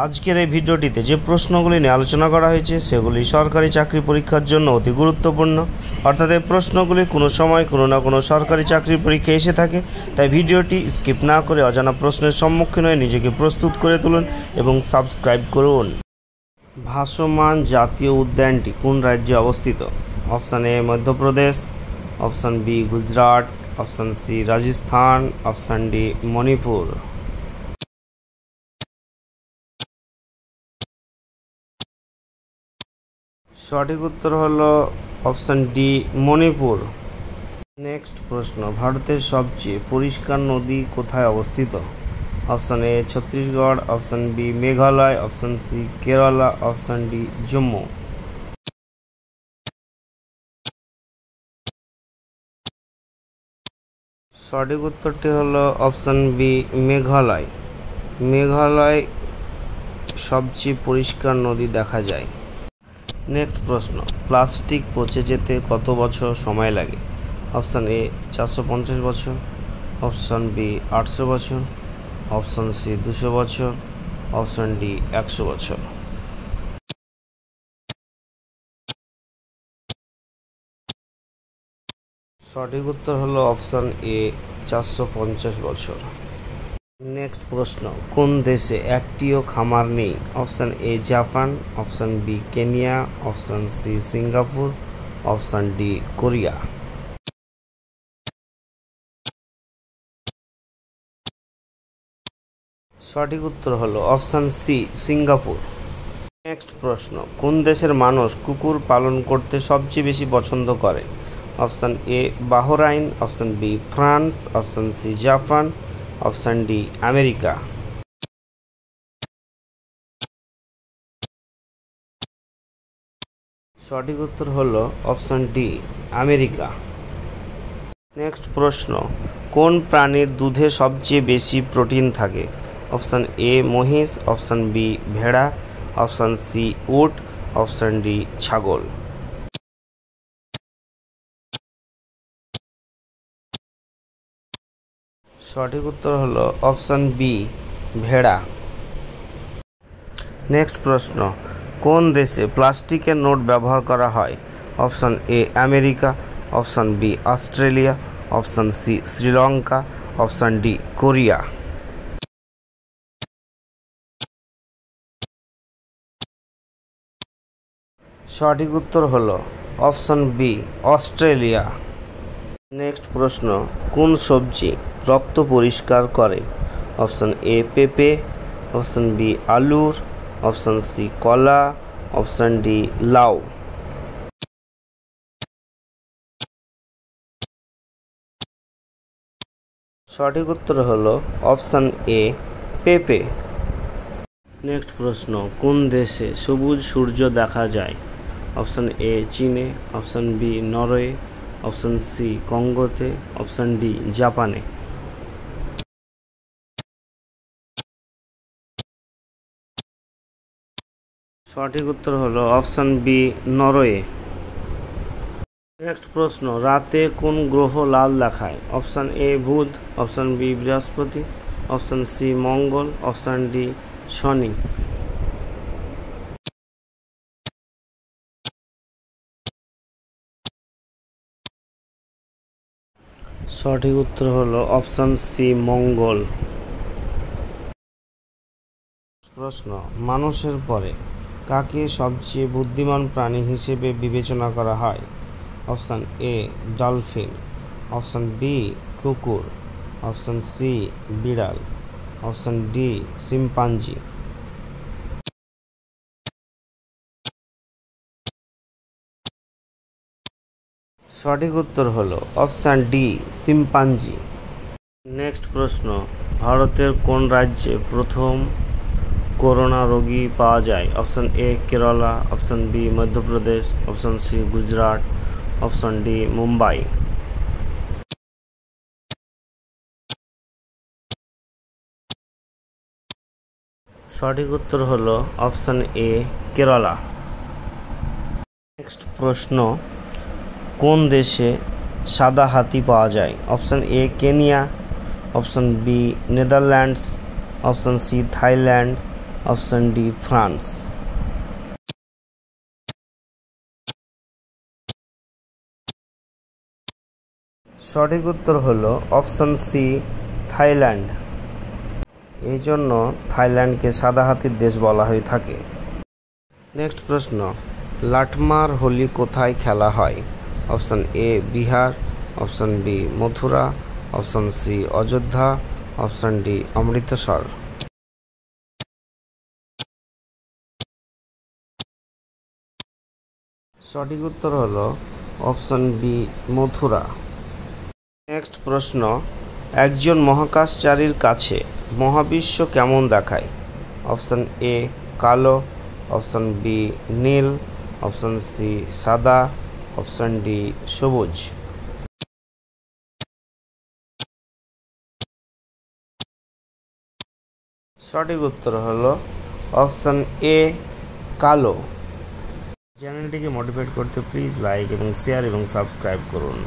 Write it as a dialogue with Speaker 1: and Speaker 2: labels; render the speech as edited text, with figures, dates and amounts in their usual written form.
Speaker 1: আজকের এই ভিডিওটিতে যে প্রশ্নগুলি নিয়ে আলোচনা করা হয়েছে সেগুলি সরকারি চাকরি পরীক্ষার জন্য অতি গুরুত্বপূর্ণ। অর্থাৎ এই প্রশ্নগুলি কোনো সময় কোনো না কোনো সরকারি চাকরির পরীক্ষায় এসে থাকে, তাই ভিডিওটি স্কিপ না করে অজানা প্রশ্নের সম্মুখীন হয়ে নিজেকে প্রস্তুত করে তুলুন এবং সাবস্ক্রাইব করুন। ভাসমান জাতীয় উদ্যানটি কোন রাজ্যে অবস্থিত? Option A Madhya Pradesh, option B Gujarat, option C Rajasthan, option D Manipur. সঠিক উত্তর হলো অপশান ডি মণিপুর। নেক্সট প্রশ্ন, ভারতের সবচেয়ে পরিষ্কার নদী কোথায় অবস্থিত? Option A Chhattisgarh, option B Meghalaya, option C Kerala, option D Jammu. সঠিক উত্তরটি হলো অপশান বি মেঘালয়। মেঘালয় সবচেয়ে পরিষ্কার নদী দেখা যায়। নেক্সট প্রশ্ন, প্লাস্টিক পচে যেতে কত বছর সময় লাগে? অপশান এ 450 বছর, অপশান বি 800 বছর, অপশান সি 200 বছর, অপশান ডি 100 বছর। সঠিক উত্তর হলো অপশান এ 450 বছর। নেক্সট প্রশ্ন, কোন দেশে একটিও খামার নেই? Option A Japan, option B Kenya, option C Singapore, option D Korea. সঠিক উত্তর হলো অপশান সি সিঙ্গাপুর। নেক্সট প্রশ্ন, কোন দেশের মানুষ কুকুর পালন করতে সবচেয়ে বেশি পছন্দ করে? Option A Bahrain, option B France, option C Japan, option D America. সঠিক উত্তর হলো অপশান ডি আমেরিকা। নেক্সট প্রশ্ন, কোন প্রাণীর দুধে সবচেয়ে বেশি প্রোটিন থাকে? অপশান এ মহিষ, অপশান বি ভেড়া, অপশান সি উট, অপশান ডি ছাগল। সঠিক উত্তর হলো অপশান বি ভেড়া। নেক্সট প্রশ্ন, কোন দেশে প্লাস্টিকের নোট ব্যবহার করা হয়? Option A America, option B Australia, option C Sri Lanka, option D Korea. সঠিক উত্তর হলো অপশান বি অস্ট্রেলিয়া। নেক্সট প্রশ্ন, কোন সবজি রক্ত পরিষ্কার করে? অপশান এ পেঁপে, অপশান বি আলুর, অপশান সি কলা, অপশান ডি লাউ। সঠিক উত্তর হলো অপশান এ পেঁপে। নেক্সট প্রশ্ন, কোন দেশে সবুজ সূর্য দেখা যায়? অপশান এ চীনে, option B Norway, option C কঙ্গোতে, অপশান ডি জাপানে। সঠিক উত্তর হলো অপশান বি নরওয়ে। নেক্সট প্রশ্ন, রাতে কোন গ্রহ লাল দেখায়? অপশান এ বুধ, অপশান বি বৃহস্পতি, অপশান সি মঙ্গল, অপশান ডি শনি। সঠিক উত্তর হলো অপশান সি মঙ্গল। প্রশ্ন, মানুষের পরে কাকে সবচেয়ে বুদ্ধিমান প্রাণী হিসেবে বিবেচনা করা হয়? Option A dolphin, option B কুকুর, অপশান সি বিড়াল, অপশান ডি শিম্পাঞ্জি। সঠিক উত্তর হলো অপশান ডি শিম্পাঞ্জি। নেক্সট প্রশ্ন, ভারতের কোন রাজ্যে প্রথম করোনা রোগী পাওয়া যায়? Option A Kerala, option B Madhya Pradesh, option C Gujarat, option D Mumbai. সঠিক উত্তর হলো অপশান এ কেরালা। নেক্সট প্রশ্ন, কোন দেশে সাদা হাতি পাওয়া যায়? Option A Kenya, option B Netherlands, option C Thailand, option D France. সঠিক উত্তর হলো অপশন সি থাইল্যান্ড। এই জন্য থাইল্যান্ডকে সাদা হাতির দেশ বলা হয়ে থাকে। নেক্সট প্রশ্ন, লাটমার হোলি কোথায় খেলা হয়? Option A Bihar, option B Mathura, option C Ayodhya, option D Amritsar. সঠিক উত্তর হলো অপশন বি মথুরা। নেক্সট প্রশ্ন, একজন মহাকাশচারীর কাছে মহাবিশ্ব কেমন দেখায়? অপশন এ কালো, অপশন বি নীল, অপশন সি সাদা, অপশন ডি সবুজ। সঠিক উত্তর হলো অপশন এ কালো। চ্যানেলটিকে মোটিভেট করতে প্লিজ লাইক এবং শেয়ার এবং সাবস্ক্রাইব করুন।